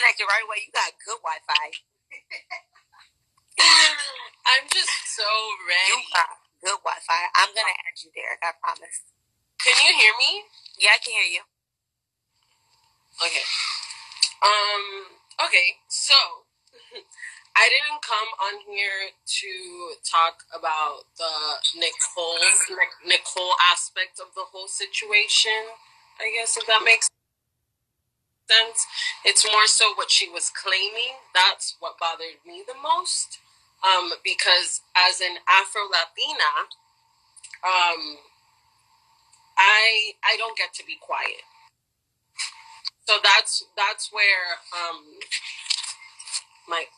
connected right away. You got good Wi-Fi. I'm just so ready. You got good Wi-Fi. I'm going to add you, Derek. I promise. Can you hear me? Yeah, I can hear you. Okay. Okay, so I didn't come on here to talk about the Nicole aspect of the whole situation, I guess, if that makes sense. It's more so what she was claiming. That's what bothered me the most. Because as an Afro-Latina, I don't get to be quiet. So that's where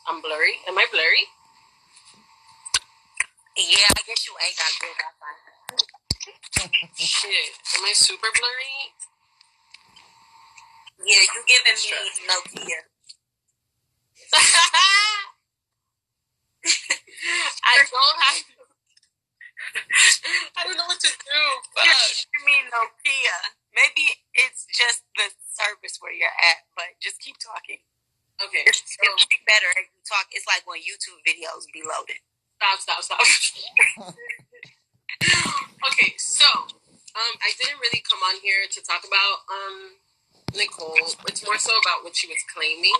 I'm blurry. Am I blurry? Yeah, I guess you ain't got good Wi-Fi. Shit, am I super blurry? Yeah, you giving me Nokia. I don't know what to do. You mean Nokia? Maybe it's just the service where you're at, but just keep talking. Okay. It'll be better if you talk. It's like when YouTube videos be loaded. Stop. Okay, so I didn't really come on here to talk about Nicole. It's more so about what she was claiming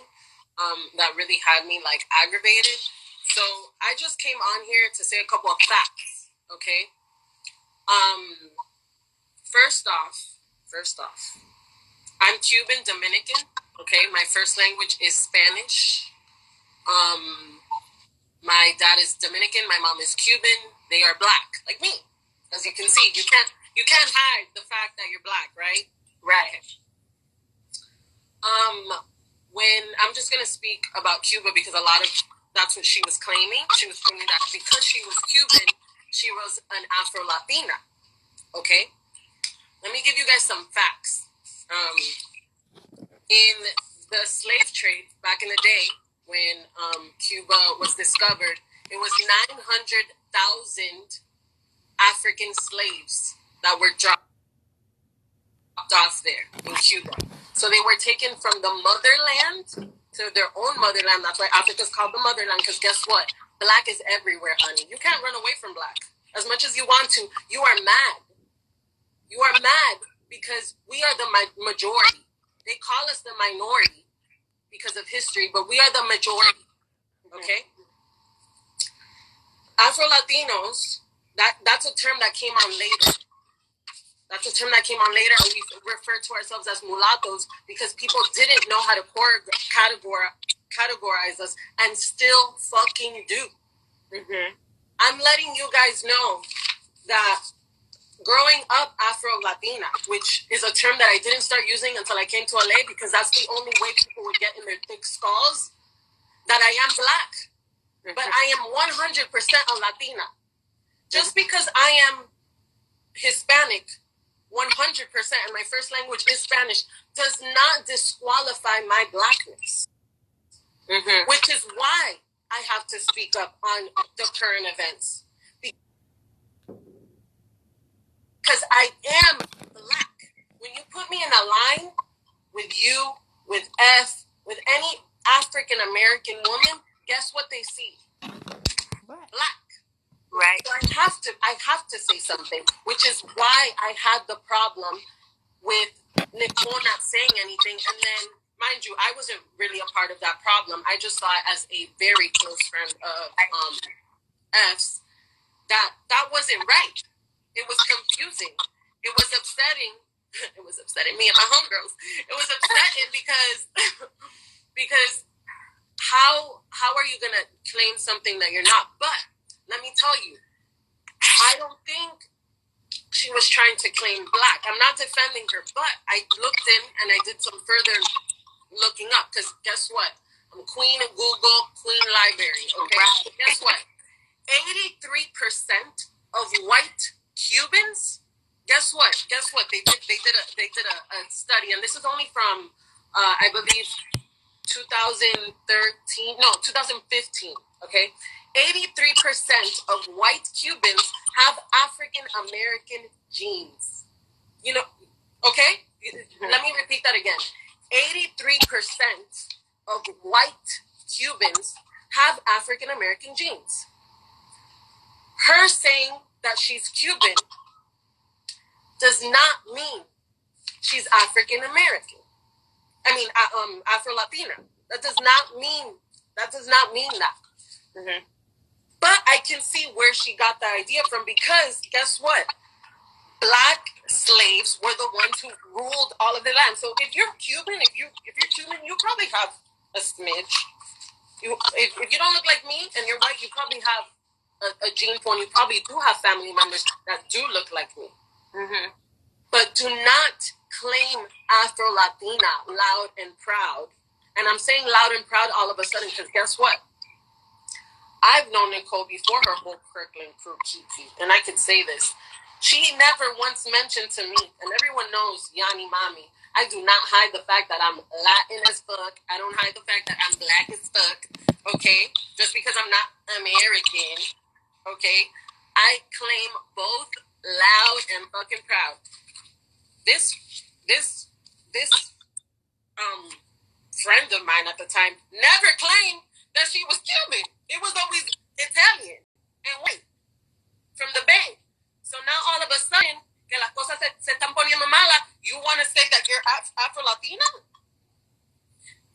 that really had me like aggravated. So I just came on here to say a couple of facts. Okay. First off, I'm Cuban Dominican. Okay, my first language is Spanish. My dad is Dominican. My mom is Cuban. They are black, like me. As you can see, you can't hide the fact that you're black, right? Right. When I'm just gonna speak about Cuba because that's what she was claiming. She was claiming that because she was Cuban, she was an Afro-Latina. Okay? Let me give you guys some facts. In the slave trade back in the day, when Cuba was discovered, it was 900,000 African slaves that were dropped off there in Cuba. So they were taken from the motherland to their own motherland. That's why Africa's called the motherland, because guess what? Black is everywhere, honey. You can't run away from black. As much as you want to, you are mad. You are mad because we are the majority. They call us the minority because of history, but we are the majority. Okay? Afro-Latinos, that's a term that came on later. That's a term that came on later, and we refer to ourselves as mulattoes because people didn't know how to categorize us and still fucking do. Mm-hmm. I'm letting you guys know that growing up Afro-Latina, which is a term that I didn't start using until I came to LA because that's the only way people would get in their thick skulls, that I am black. Mm-hmm. But I am 100% a Latina. Just because I am Hispanic 100% and my first language is Spanish does not disqualify my blackness. Mm-hmm. Which is why I have to speak up on the current events. Because I am black. When you put me in a line with you, with F, with any African American woman, guess what they see? What? Black. Right. So I have to say something, which is why I had the problem with Nicole not saying anything. And then, mind you, I wasn't really a part of that problem. I just saw it as a very close friend of F's. That wasn't right. It was confusing. It was upsetting. It was upsetting me and my homegirls. It was upsetting because how are you gonna claim something that you're not? But let me tell you, I don't think she was trying to claim black. I'm not defending her, but I looked in and I did some further looking up because guess what? I'm queen of Google, queen library. Okay, so guess what? 83% of white Cubans. Guess what? They did a study, and this is only from I believe 2015. Okay. 83% of white Cubans have African American genes. You know, okay? Let me repeat that again. 83% of white Cubans have African American genes. Her saying that she's Cuban does not mean she's African American. I mean, Afro-Latina. That does not mean that. Mm-hmm. But I can see where she got the idea from, because guess what? Black slaves were the ones who ruled all of the land. So if you're Cuban, if you're Cuban, you probably have a smidge. If you don't look like me and you're white, you probably have a gene pool. You probably do have family members that do look like me. Mm-hmm. But do not claim Afro-Latina loud and proud. And I'm saying loud and proud all of a sudden because guess what? I've known Nicole before her whole Kirkland crew, Kiki, and I could say this. She never once mentioned to me, and everyone knows Yaniimami, I do not hide the fact that I'm Latin as fuck. I don't hide the fact that I'm black as fuck, okay? Just because I'm not American, okay? I claim both loud and fucking proud. This friend of mine at the time never claimed that she was Cuban. It was always Italian and white from the Bay. So now all of a sudden, que las cosas se están poniendo malas, you want to say that you're Afro-Latina?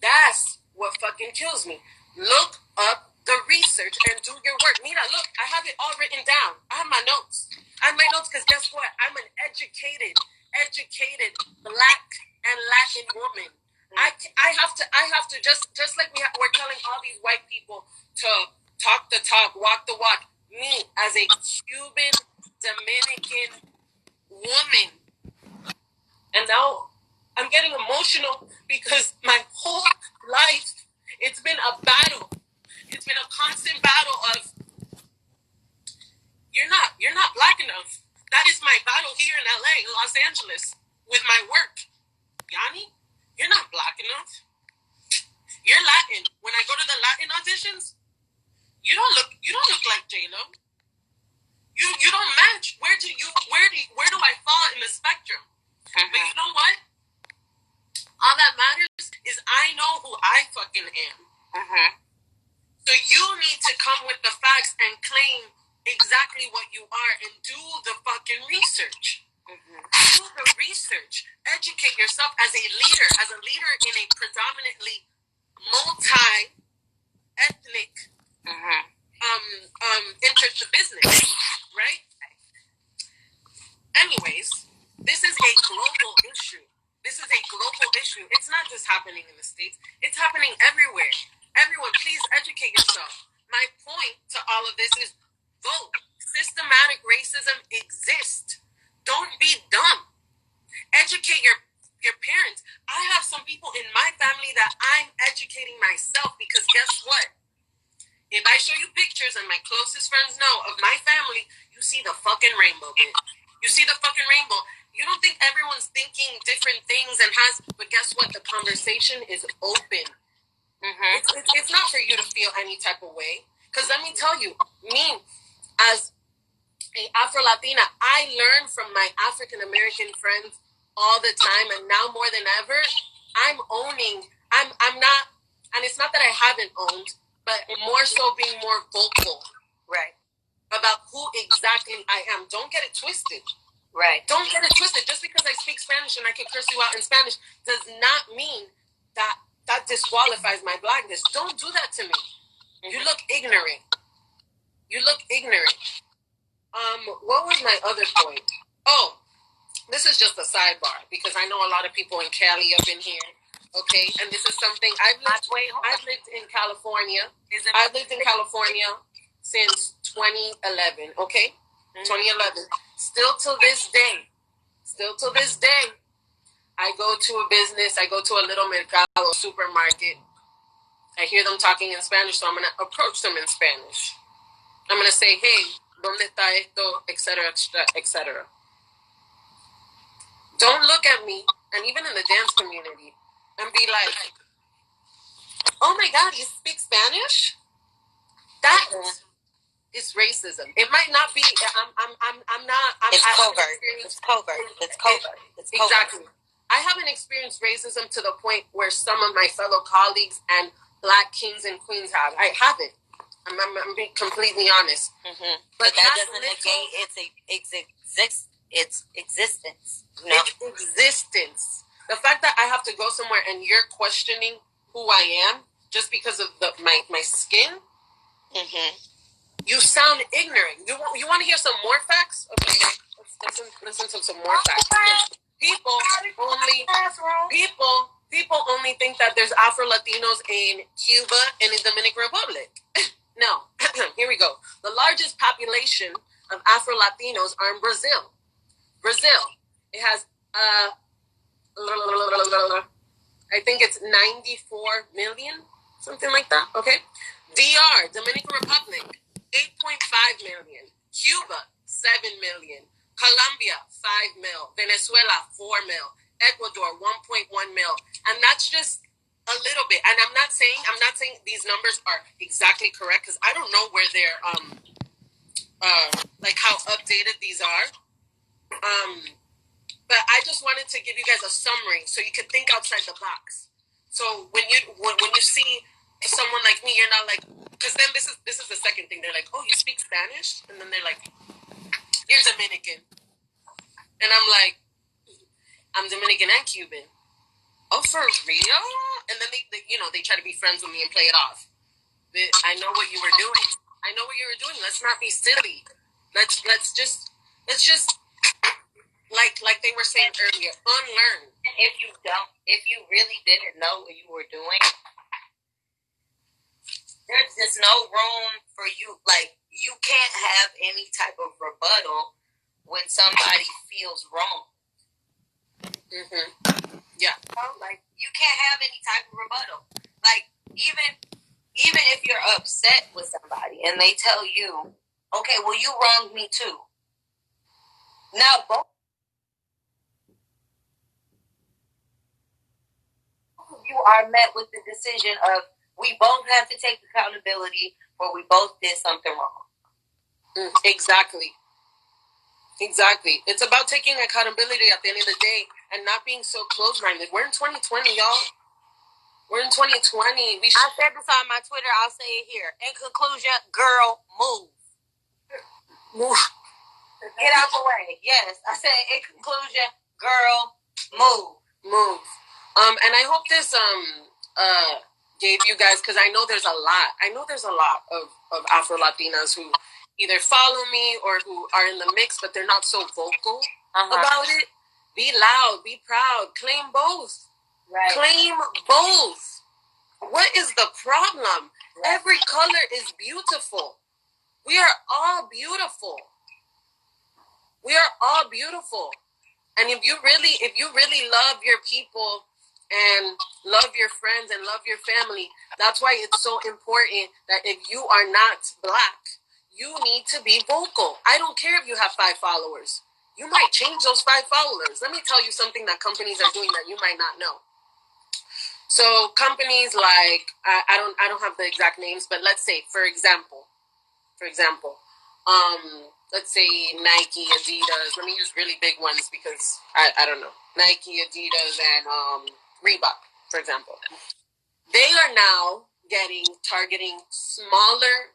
That's what fucking kills me. Look up the research and do your work. Mira, look, I have it all written down. I have my notes. Because guess what? I'm an educated Black and Latin woman. I have to just like we're telling all these white people to talk the talk, walk the walk. Me as a Cuban Dominican woman, and now I'm getting emotional because my whole life it's been a battle. It's been a constant battle of you're not black enough. That is my battle here in LA, Los Angeles, with my work. Yanni, you're not black enough. You're Latin. When I go to the Latin auditions, you don't look like J-Lo. You don't match. Where do I fall in the spectrum? Mm-hmm. But you know what? All that matters is I know who I fucking am. Mm-hmm. So you need to come with the facts and claim exactly what you are and do the fucking research. Mm-hmm. Do the research. Educate yourself as a leader in a predominantly multi-ethnic interest of business, right? Anyways, this is a global issue. It's not just happening in the States. It's happening everywhere. Everyone, please educate yourself. My point to all of this is vote. Systematic racism exists. Don't be dumb. Educate your parents. I have some people in my family that I'm educating myself because guess what? If I show you pictures and my closest friends know of my family, you see the fucking rainbow, bitch. You see the fucking rainbow. You don't think everyone's thinking different things but guess what? The conversation is open. Mm-hmm. It's not for you to feel any type of way. Because let me tell you, me as a Afro-Latina, I learn from my African-American friends all the time. And now more than ever, I'm not, and it's not that I haven't owned, but more so being more vocal. Right. About who exactly I am. Don't get it twisted. Right. Don't get it twisted. Just because I speak Spanish and I can curse you out in Spanish does not mean that disqualifies my blackness. Don't do that to me. Mm-hmm. You look ignorant. What was my other point? Oh, this is just a sidebar because I know a lot of people in Cali up in here. Okay, and this is something I've lived in California. I've lived in California since 2011. Okay, 2011. Still till this day, I go to a business. I go to a little mercado, supermarket. I hear them talking in Spanish, so I'm gonna approach them in Spanish. I'm gonna say, "Hey, ¿dónde está esto?" etc., etc. Don't look at me, and even in the dance community, and be like, "Oh my God, you speak Spanish?" That is racism. It might not be. I'm not. It's covert. It's covert. Exactly. I haven't experienced racism to the point where some of my fellow colleagues and Black kings and queens have. I haven't. I'm being completely honest. Mm-hmm. But that doesn't negate its existence. No. Its existence. The fact that I have to go somewhere and you're questioning who I am just because of my skin, mm-hmm. You sound ignorant. You want to hear some more facts? Okay, let's listen to some more facts. People only think that there's Afro-Latinos in Cuba and in Dominican Republic. No. Here we go. The largest population of Afro-Latinos are in Brazil. It has, I think it's 94 million, something like that. Okay. DR, Dominican Republic, 8.5 million. Cuba, 7 million. Colombia, 5 mil. Venezuela, 4 mil. Ecuador, 1.1 mil. And that's just a little bit. And I'm not saying these numbers are exactly correct because I don't know where they're like how updated these are. But I just wanted to give you guys a summary so you could think outside the box. So when you see someone like me, you're not like, because then this is the second thing. They're like, oh, you speak Spanish? And then they're like, you're Dominican. And I'm like, I'm Dominican and Cuban. Oh, for real? And then they try to be friends with me and play it off. But I know what you were doing. Let's not be silly. Let's just like they were saying earlier, unlearn. If you really didn't know what you were doing, there's just no room for you. Like, you can't have any type of rebuttal when somebody feels wrong. Mm-hmm. Yeah. Like, you can't have any type of rebuttal. Like, even if you're upset with somebody and they tell you, okay, well, you wronged me too. Now, both of you are met with the decision of, we both have to take accountability for we both did something wrong. Exactly. It's about taking accountability at the end of the day and not being so close-minded. We're in 2020, y'all. We're in 2020. I said this on my Twitter. I'll say it here. In conclusion, girl, move. Get out the way. Yes, I said in conclusion, girl, move. And I hope this gave you guys, because I know there's a lot of Afro-Latinas who either follow me or who are in the mix, but they're not so vocal about it. Be loud, be proud, claim both. Right. Claim both. What is the problem? Right. Every color is beautiful. We are all beautiful. And if you really love your people and love your friends and love your family, that's why it's so important that if you are not Black, you need to be vocal. I don't care if you have 5 followers. You might change those 5 followers. Let me tell you something that companies are doing that you might not know. So companies like, I don't have the exact names, but let's say, for example, let's say Nike, Adidas. Let me use really big ones because I don't know. Nike, Adidas, and Reebok, for example. They are now targeting smaller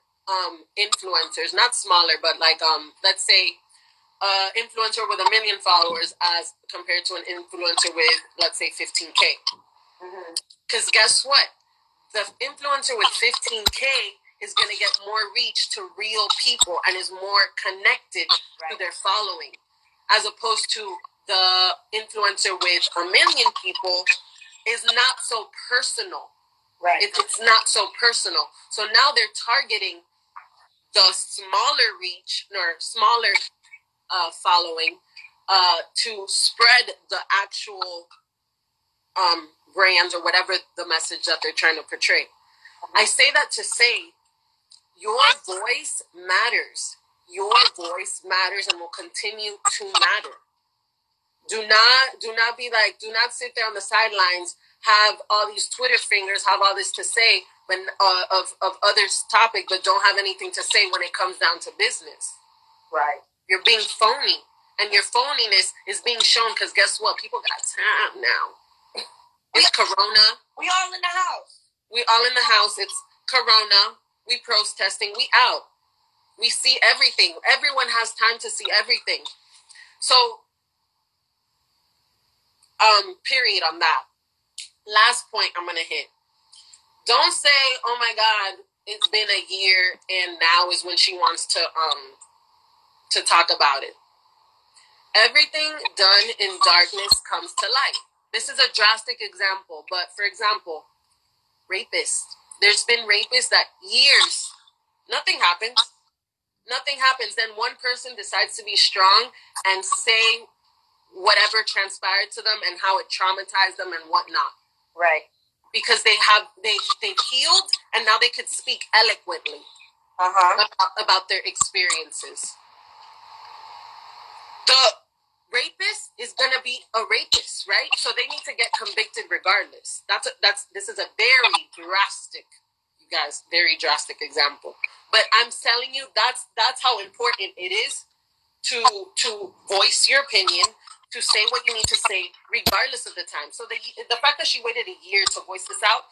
influencers, not smaller, but like let's say influencer with 1 million followers as compared to an influencer with, let's say, 15K. Because guess what? The influencer with 15K is going to get more reach to real people and is more connected to their following, as opposed to the influencer with 1 million people is not so personal. Right. It's not so personal. So now they're targeting the smaller reach or smaller following to spread the actual brands or whatever the message that they're trying to portray. I say that to say your voice matters. Your voice matters and will continue to matter. Do not sit there on the sidelines, have all these Twitter fingers, have all this to say, but of others' topic, but don't have anything to say when it comes down to business. Right. You're being phony. and your phoniness is being shown, because guess what? People got time now. It's Corona. We all in the house. It's Corona. We protesting. We out. We see everything. Everyone has time to see everything. So, period on that. Last point I'm going to hit. Don't say, oh my God, it's been a year and now is when she wants to talk about it. Everything done in darkness comes to light. This is a drastic example, but for example, rapists. There's been rapists that years, nothing happens. Then one person decides to be strong and say whatever transpired to them and how it traumatized them and whatnot. Right. Because they've healed and now they could speak eloquently about their experiences. The rapist is gonna be a rapist, right? So they need to get convicted regardless. This is a very drastic, you guys, very drastic example. But I'm telling you, that's how important it is to voice your opinion, to say what you need to say, regardless of the time. So the fact that she waited a year to voice this out,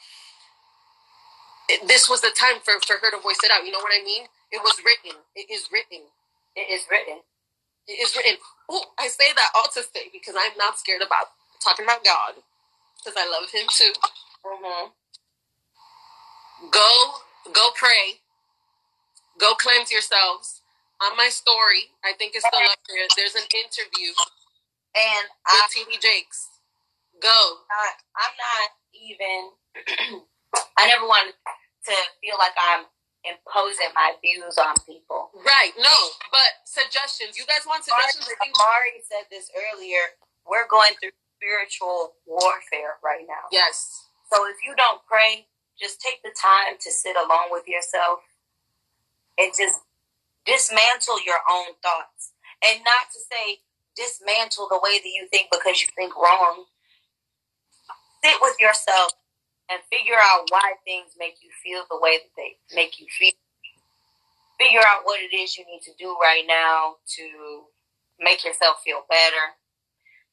this was the time for her to voice it out. You know what I mean? It was written. It is written. It is written. It is written. Oh, I say that all to say because I'm not scared about talking about God, because I love Him too. Mm-hmm. Go pray. Go cleanse yourselves. On my story, I think it's still up there. There's an interview. And with T.D. Jakes. Go. I'm not even. I never wanted to feel like I'm imposing my views on people. Right. No, but suggestions. You guys want suggestions? Mari said this earlier. We're going through spiritual warfare right now. Yes. So if you don't pray, just take the time to sit alone with yourself and just dismantle your own thoughts. And not to say dismantle the way that you think because you think wrong. Sit with yourself and figure out why things make you feel the way that they make you feel. Figure out what it is you need to do right now to make yourself feel better.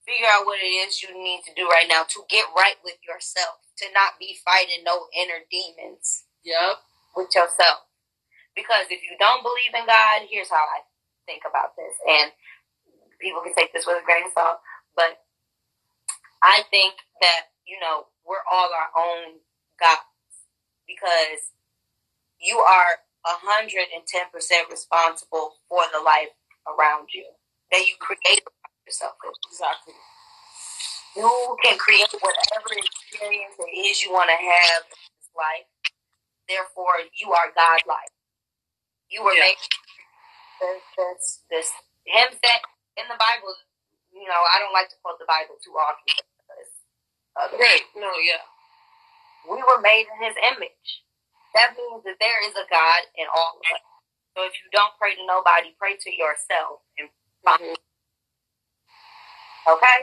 Figure out what it is you need to do right now to get right with yourself. To not be fighting no inner demons. Yep. With yourself. Because if you don't believe in God, here's how I think about this. And people can take this with a grain of salt. But I think that, we're all our own gods. Because you are 110% responsible for the life around you. That you create yourself with. Exactly. You can create whatever experience it is you want to have in this life. Therefore, you are God-like. You were made. This him said in the Bible. I don't like to quote the Bible too often. Right? No, yeah. We were made in His image. That means that there is a God in all of us. So if you don't pray to nobody, pray to yourself and find it. Okay?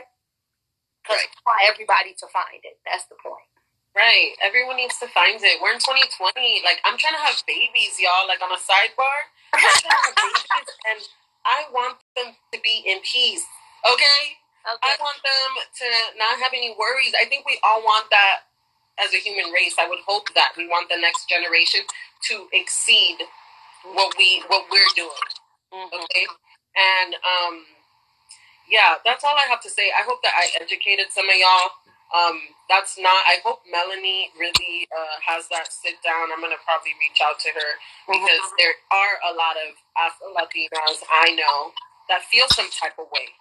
Because you want everybody to find it. That's the point. Right. Everyone needs to find it. We're in 2020. Like, I'm trying to have babies, y'all. Like, on a sidebar. I'm trying to have babies, and I want them to be in peace. Okay? I want them to not have any worries. I think we all want that as a human race. I would hope that we want the next generation to exceed what we're doing. Mm-hmm. Okay? And, yeah, that's all I have to say. I hope that I educated some of y'all. I hope Melanie really has that sit down. I'm going to probably reach out to her because there are a lot of Afro-Latinas I know that feel some type of way,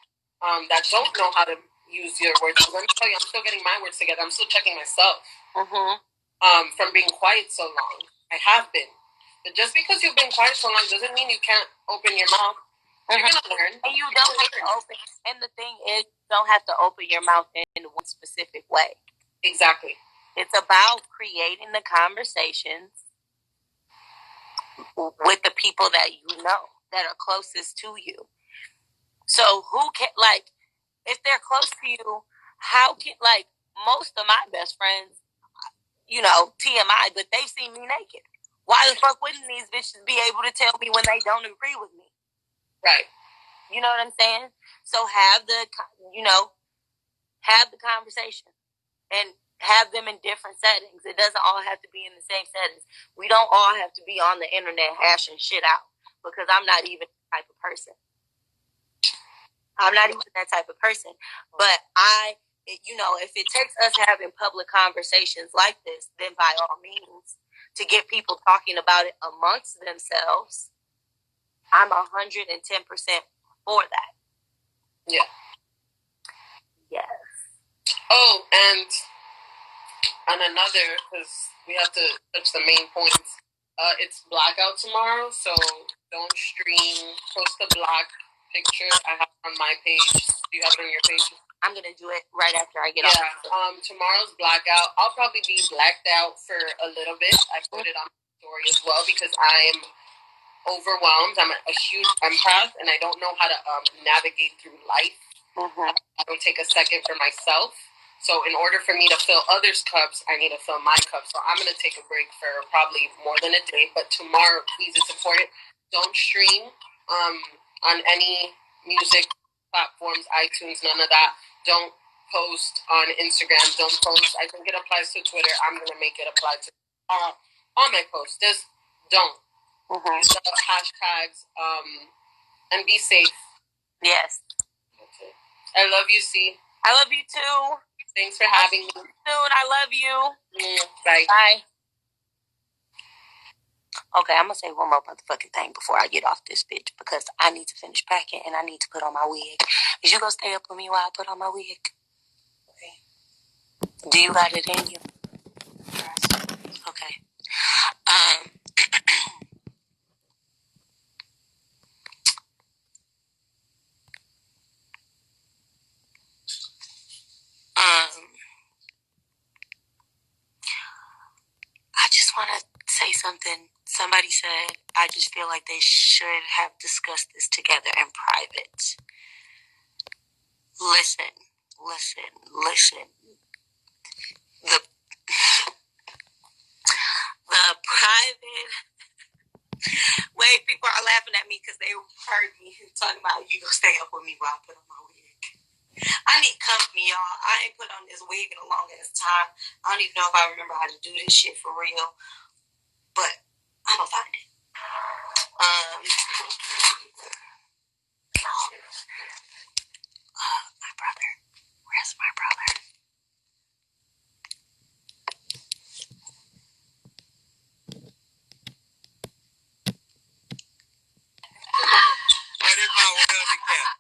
that don't know how to use your words. Let me tell you, I'm still getting my words together. I'm still checking myself from being quiet so long. I have been. But just because you've been quiet so long doesn't mean you can't open your mouth. You're going to learn. And you don't have to open. And the thing is, you don't have to open your mouth in one specific way. Exactly. It's about creating the conversations with the people that you know, that are closest to you. So who can, if they're close to you, how can, most of my best friends, TMI, but they see me naked. Why the fuck wouldn't these bitches be able to tell me when they don't agree with me? Right. You know what I'm saying? So have the conversation and have them in different settings. It doesn't all have to be in the same settings. We don't all have to be on the internet hashing shit out, because I'm not even that type of person. I'm not even that type of person. But if it takes us having public conversations like this, then by all means, to get people talking about it amongst themselves, I'm 110% for that. Yeah. Yes. Oh, and another, because we have to touch the main points. It's blackout tomorrow, so don't stream. Post a black picture. I have it on my page. Do you have it on your page? I'm gonna do it right after I get off. Yeah. Tomorrow's blackout. I'll probably be blacked out for a little bit. I put it on my story as well because I'm overwhelmed. I'm a huge empath, and I don't know how to navigate through life. Mm-hmm. I don't take a second for myself. So in order for me to fill others' cups, I need to fill my cup. So I'm going to take a break for probably more than a day. But tomorrow, please, it's important. Don't stream on any music platforms, iTunes, none of that. Don't post on Instagram. Don't post. I think it applies to Twitter. I'm going to make it apply to all my posts. Just don't. Mm-hmm. Use the hashtags and be safe. Yes. That's it. I love you, C. I love you too. Thanks for having me. Soon. I love you. Bye. Bye. Okay, I'm going to say one more motherfucking thing before I get off this bitch, because I need to finish packing and I need to put on my wig. Is you going to stay up with me while I put on my wig? Okay. Do you got it in you? Okay. I just want to say something. Somebody said, I just feel like they should have discussed this together in private. Listen. The private... Wait, people are laughing at me because they heard me talking about, you gonna stay up with me while I put on my wig. I need company, y'all. I ain't put on this wig in a long ass time. I don't even know if I remember how to do this shit for real. But I'm gonna find it. My brother. Where's my brother?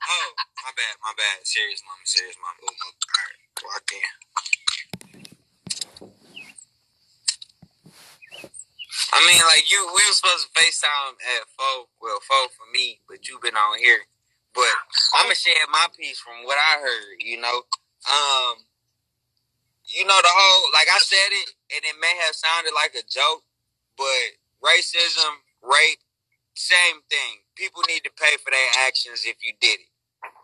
Oh, my bad. Serious mama. All right, walk in. I mean, like, we were supposed to FaceTime at 4 for me, but you been on here. But I'm going to share my piece from what I heard, the whole, like I said it, and it may have sounded like a joke, but racism, rape, same thing. People need to pay for their actions if you did it,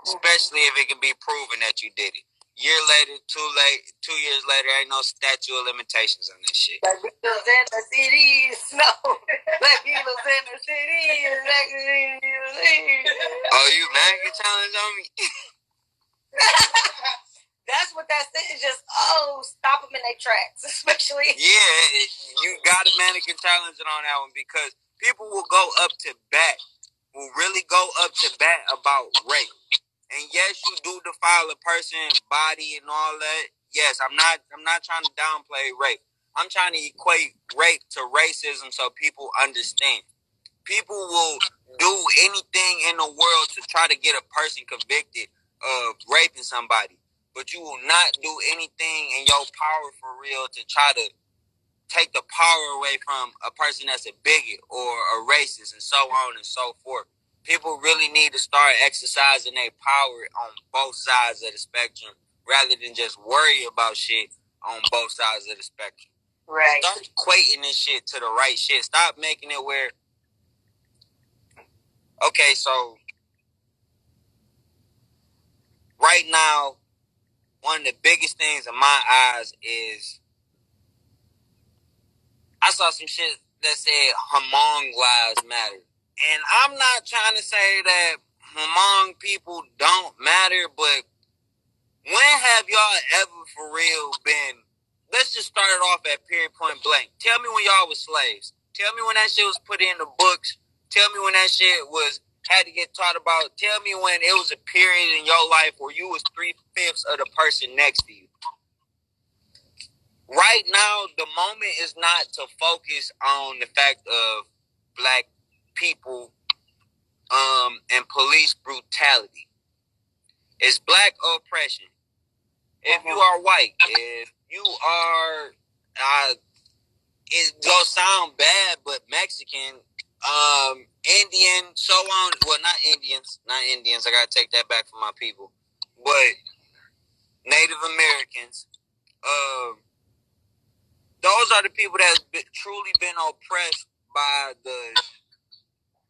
especially if it can be proven that you did it. Year later, 2 years later, ain't no statute of limitations on this shit. Like Beatles in the cities, no. Like Beatles in the cities. Oh, you American challenge on me? That's what that says. Just, stop them in their tracks, especially. Yeah, you got a mannequin challenging on that one, because people will really go up to bat about rape. And yes, you do defile a person's body and all that. Yes, I'm not trying to downplay rape. I'm trying to equate rape to racism so people understand. People will do anything in the world to try to get a person convicted of raping somebody. But you will not do anything in your power for real to try to take the power away from a person that's a bigot or a racist and so on and so forth. People really need to start exercising their power on both sides of the spectrum rather than just worry about shit on both sides of the spectrum. Right. Start equating this shit to the right shit. Stop making it where, okay, so right now, one of the biggest things in my eyes is I saw some shit that said Hmong lives matter. And I'm not trying to say that Hmong people don't matter, but when have y'all ever for real been, let's just start it off at period point blank. Tell me when y'all was slaves. Tell me when that shit was put in the books. Tell me when that shit had to get taught about. Tell me when it was a period in your life where you was 3/5 of the person next to you. Right now, the moment is not to focus on the fact of black people and police brutality. It's black oppression. If you are white, if you are, it gonna sound bad, but Mexican, Indian, so on. Well, not Indians. I gotta take that back from my people. But Native Americans, those are the people that have truly been oppressed by the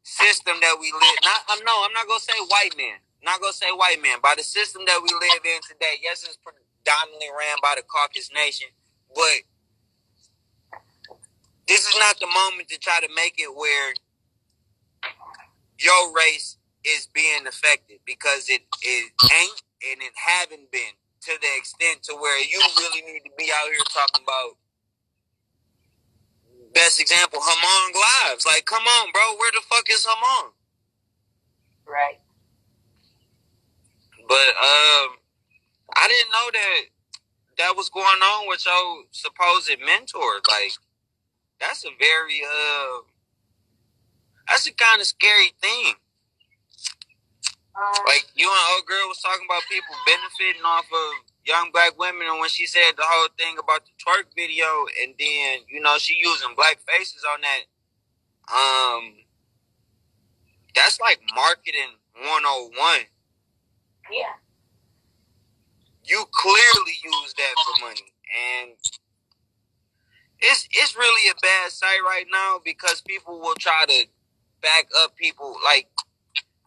system that we live. I'm not gonna say white man. Not gonna say white man. By the system that we live in today. Yes, it's predominantly ran by the Caucasus Nation, but this is not the moment to try to make it where your race is being affected, because it ain't and it haven't been to the extent to where you really need to be out here talking about. Best example, Hmong lives. Like, come on, bro, where the fuck is Hmong? Right. But I didn't know that was going on with your supposed mentor. Like, that's a very that's a kind of scary thing. Like, you and old girl was talking about people benefiting off of young black women, and when she said the whole thing about the twerk video, and then, you know, she using black faces on that, that's like marketing 101. Yeah. You clearly use that for money, and it's really a bad sight right now, because people will try to back up people. Like,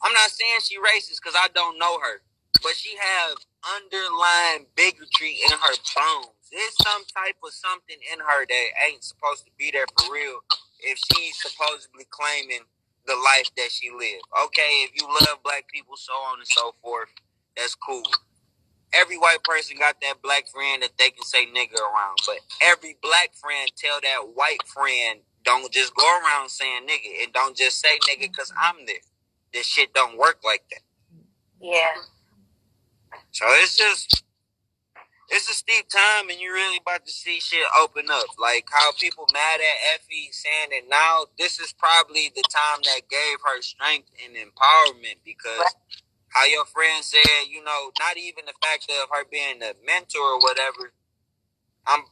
I'm not saying she racist because I don't know her, but she have underlying bigotry in her bones. There's some type of something in her that ain't supposed to be there for real if she's supposedly claiming the life that she lived. Okay, if you love black people, so on and so forth, that's cool. Every white person got that black friend that they can say nigga around, but every black friend tell that white friend, don't just go around saying nigga, and don't just say nigga because I'm there. This shit don't work like that. Yeah. So it's a steep time, and you're really about to see shit open up. Like how people mad at Effie saying that now this is probably the time that gave her strength and empowerment, because how your friend said, you know, not even the fact of her being a mentor or whatever. I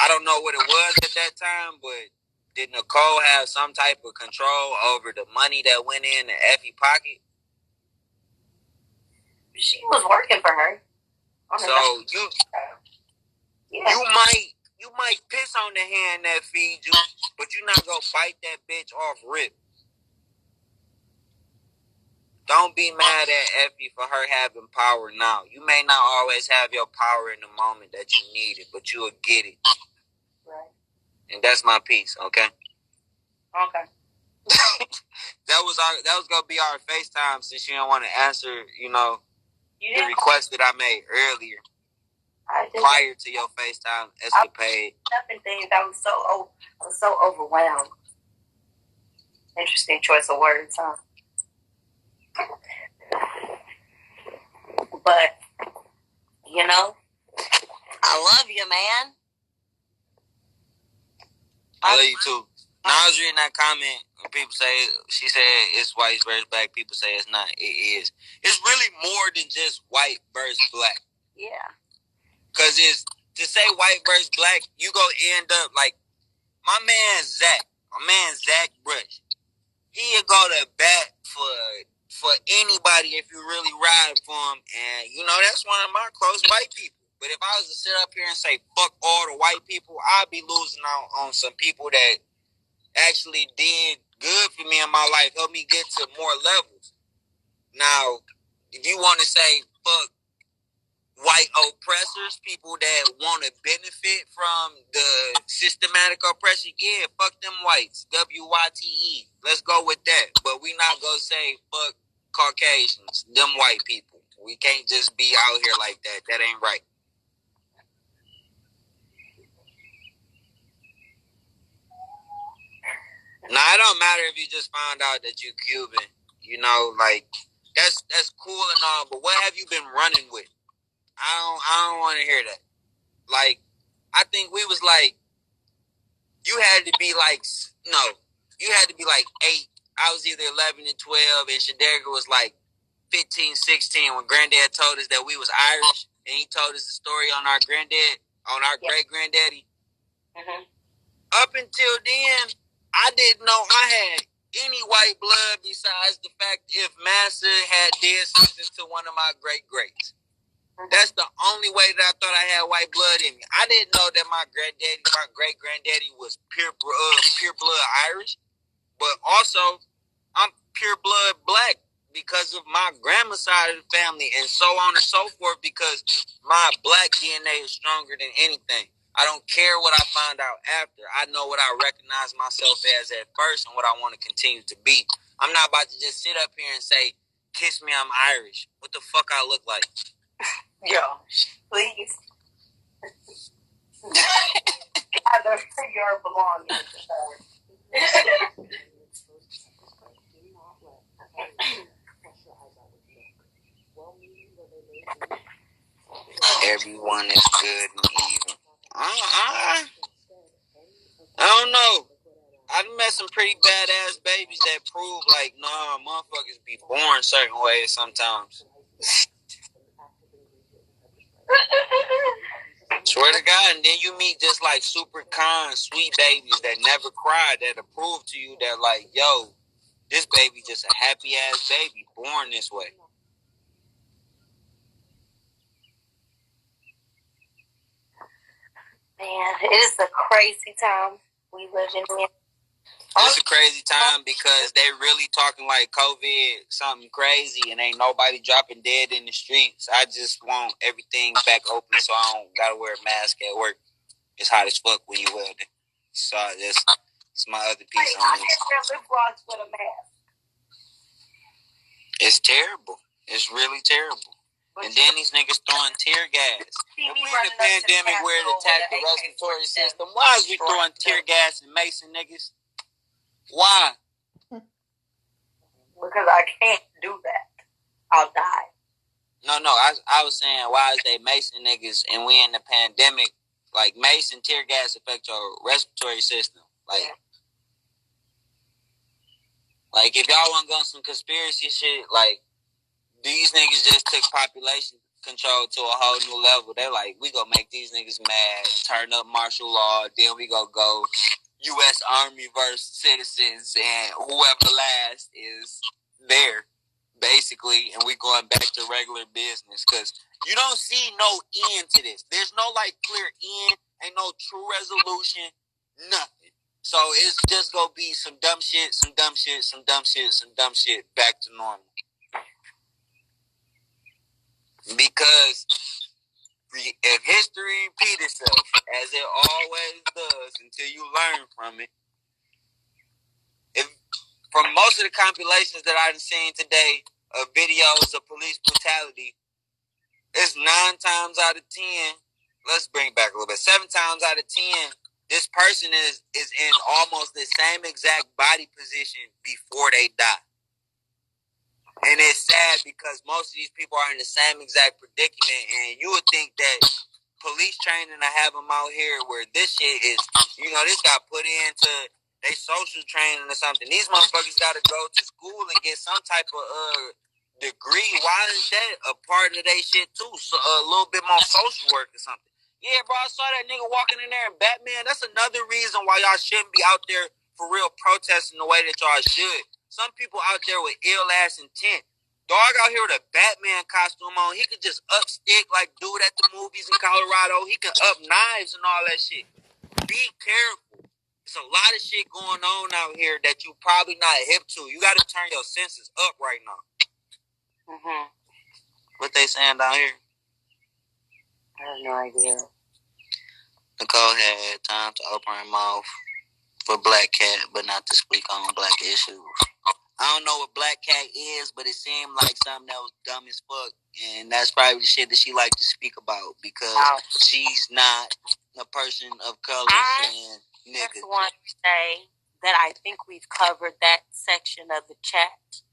don't know what it was at that time, but did Nicole have some type of control over the money that went in the Effie pocket? She was working for her. So you might piss on the hand that feeds you, but you're not gonna bite that bitch off rip. Don't be mad at Effie for her having power now. You may not always have your power in the moment that you need it, but you'll get it. Right. And that's my piece, okay? Okay. that was gonna be our FaceTime, since you don't want to answer, you know, the request that I made earlier. Prior to your FaceTime escapade. I was so overwhelmed. Interesting choice of words, huh? But, you know, I love you, man. I love you too. Now I was reading that comment, and people say, she said it's white versus black. People say it's not. It is. It's really more than just white versus black. Yeah. Because it's, to say white versus black, you go end up like my man Zach Brush. He'll go to bat for anybody if you really ride for him. And, you know, that's one of my close white people. But if I was to sit up here and say fuck all the white people, I'd be losing out on some people that actually did good for me in my life, helped me get to more levels. Now, if you want to say fuck white oppressors, people that want to benefit from the systematic oppression, yeah, fuck them whites. WYTE. Let's go with that. But we not going to say fuck Caucasians, them white people. We can't just be out here like that. That ain't right. Now, it don't matter if you just found out that you Cuban. You know, like, that's cool and all, but what have you been running with? I don't want to hear that. Like, I think we was like, you had to be like, no, you had to be like 8. I was either 11 and 12, and Shadega was like 15, 16 when Granddad told us that we was Irish, and he told us the story on our granddad, on our great-granddaddy. Mm-hmm. Up until then, I didn't know I had any white blood besides the fact if Massa had did something to one of my great-greats. That's the only way that I thought I had white blood in me. I didn't know that my great-granddaddy was pure blood Irish, but also I'm pure blood black because of my grandma's side of the family, and so on and so forth, because my black DNA is stronger than anything. I don't care what I find out after. I know what I recognize myself as at first and what I want to continue to be. I'm not about to just sit up here and say, kiss me, I'm Irish. What the fuck I look like? Yo, please. Gather your belongings. Everyone is good and even. I don't know. I've met some pretty badass babies that prove like, nah, motherfuckers be born certain ways sometimes. Swear to God, and then you meet just like super kind, sweet babies that never cry, that prove to you that like, yo, this baby just a happy ass baby, born this way. Man, it is a crazy time we live in. It's a crazy time because they really talking like COVID, something crazy, and ain't nobody dropping dead in the streets. I just want everything back open so I don't gotta wear a mask at work. It's hot as fuck when you wear it. So it's my other piece on this. I can't lip gloss with a mask. It's terrible. It's really terrible. And then these niggas throwing tear gas. If we in a pandemic where it attacked the respiratory system, why is we throwing tear gas and Mason niggas? Why? Because I can't do that. I'll die. No, I was saying, why is they Mason niggas and we in the pandemic? Like, Mason tear gas affect your respiratory system. Like if y'all want to go on some conspiracy shit, like, these niggas just took population control to a whole new level. They're like, we gonna make these niggas mad, turn up martial law, then we gonna go U.S. Army versus citizens, and whoever last is there, basically, and we going back to regular business, because you don't see no end to this. There's no, like, clear end, ain't no true resolution, nothing. So it's just gonna be some dumb shit, some dumb shit, some dumb shit, some dumb shit, back to normal. Because if history repeats itself, as it always does, until you learn from it, from most of the compilations that I've seen today of videos of police brutality, it's 9 times out of 10, let's bring it back a little bit, 7 times out of 10, this person is in almost the same exact body position before they die. And it's sad because most of these people are in the same exact predicament, and you would think that police training to have them out here where this shit is, this got put into they social training or something. These motherfuckers got to go to school and get some type of degree. Why is that a part of their shit too? So a little bit more social work or something. Yeah, bro, I saw that nigga walking in there in Batman. That's another reason why y'all shouldn't be out there for real protesting the way that y'all should. Some people out there with ill-ass intent. Dog out here with a Batman costume on, he could just up stick like dude at the movies in Colorado. He could up knives and all that shit. Be careful. There's a lot of shit going on out here that you probably not hip to. You got to turn your senses up right now. Mm-hmm. What they saying down here? I have no idea. Nicole had time to open her mouth for Black Cat, but not to speak on Black issues. I don't know what Black Cat is, but it seemed like something that was dumb as fuck. And that's probably the shit that she liked to speak about because she's not a person of color saying nigga. I just want to say that I think we've covered that section of the chat.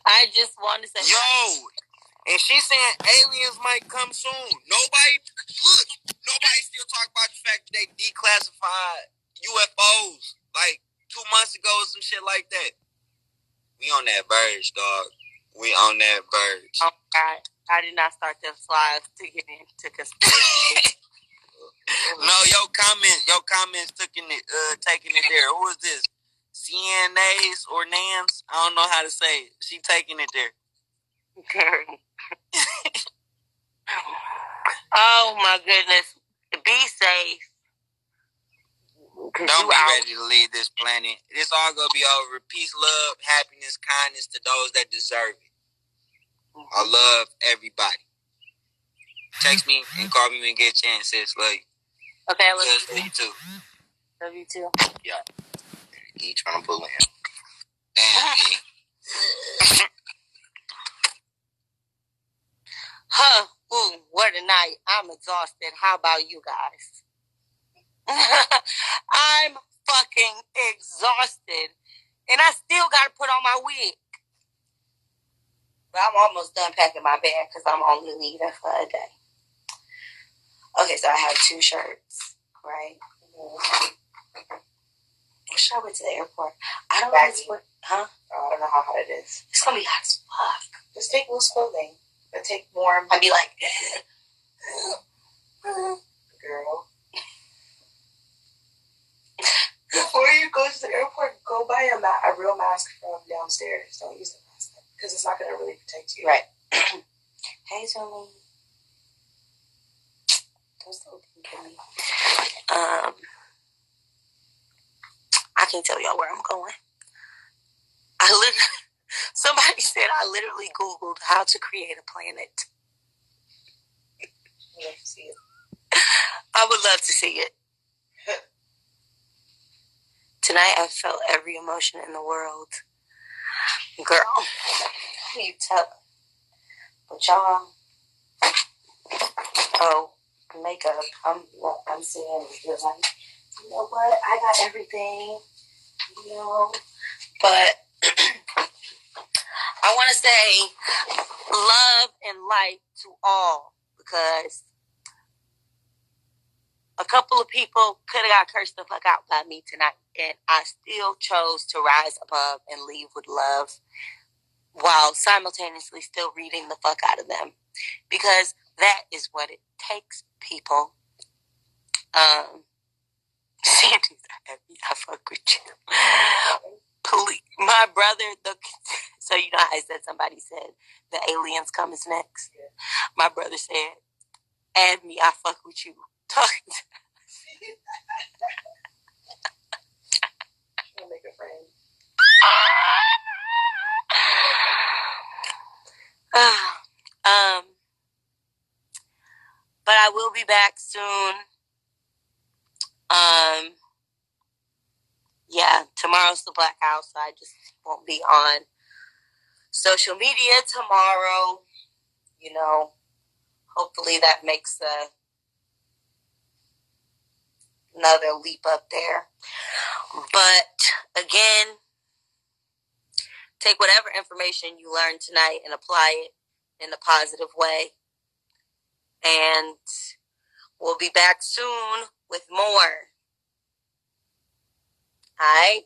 I just want to say... Yo! And she's saying aliens might come soon. Nobody still talk about the fact that they declassified UFOs like 2 months ago or some shit like that. We on that verge, dog. We on that verge. Oh, God. I did not start them slides to get into conspiracy. No, your comments taking it there. Who is this? CNAs or NAMs? I don't know how to say it. She taking it there. Oh my goodness. Be safe. Don't be ready to leave this planet. It's all gonna be over. Peace, love, happiness, kindness to those that deserve it. I love everybody. Text me and call me when you get a chance, sis. Love you. Okay, I love you too. Love you too. Yeah. He trying to pull in. Damn, Huh. Ooh, what a night. I'm exhausted. How about you guys? I'm fucking exhausted. And I still got to put on my wig. But I'm almost done packing my bag because I'm only leaving for a day. Okay, so I have 2 shirts, right? Should I wait to the airport? I don't know what, huh? Oh, I don't know how hot it is. It's going to be hot as fuck. Just take loose clothing. But take warm. I'd be like, girl. Before you go to the airport, go buy a real mask from downstairs. Don't use the mask because it's not going to really protect you. Right. Hey, Zoe. Don't still think of me. I can't tell y'all where I'm going. Somebody said I literally Googled how to create a planet. I'd love to see it. I would love to see it. Tonight I felt every emotion in the world. Girl, you tell. But y'all, makeup. I'm seeing it like, you know what? I got everything. You know, but I want to say love and light to all because a couple of people could have got cursed the fuck out by me tonight, and I still chose to rise above and leave with love while simultaneously still reading the fuck out of them because that is what it takes, people. Sandy's happy. I fuck with you. Please. My brother, so you know how I said somebody said the aliens come is next? Yeah. My brother said, add me, I fuck with you. Talking to I'll make a friend. But I will be back soon. Yeah, tomorrow's the Black House, so I just won't be on social media tomorrow. You know, hopefully that makes another leap up there. But again, take whatever information you learned tonight and apply it in a positive way. And we'll be back soon with more. All right?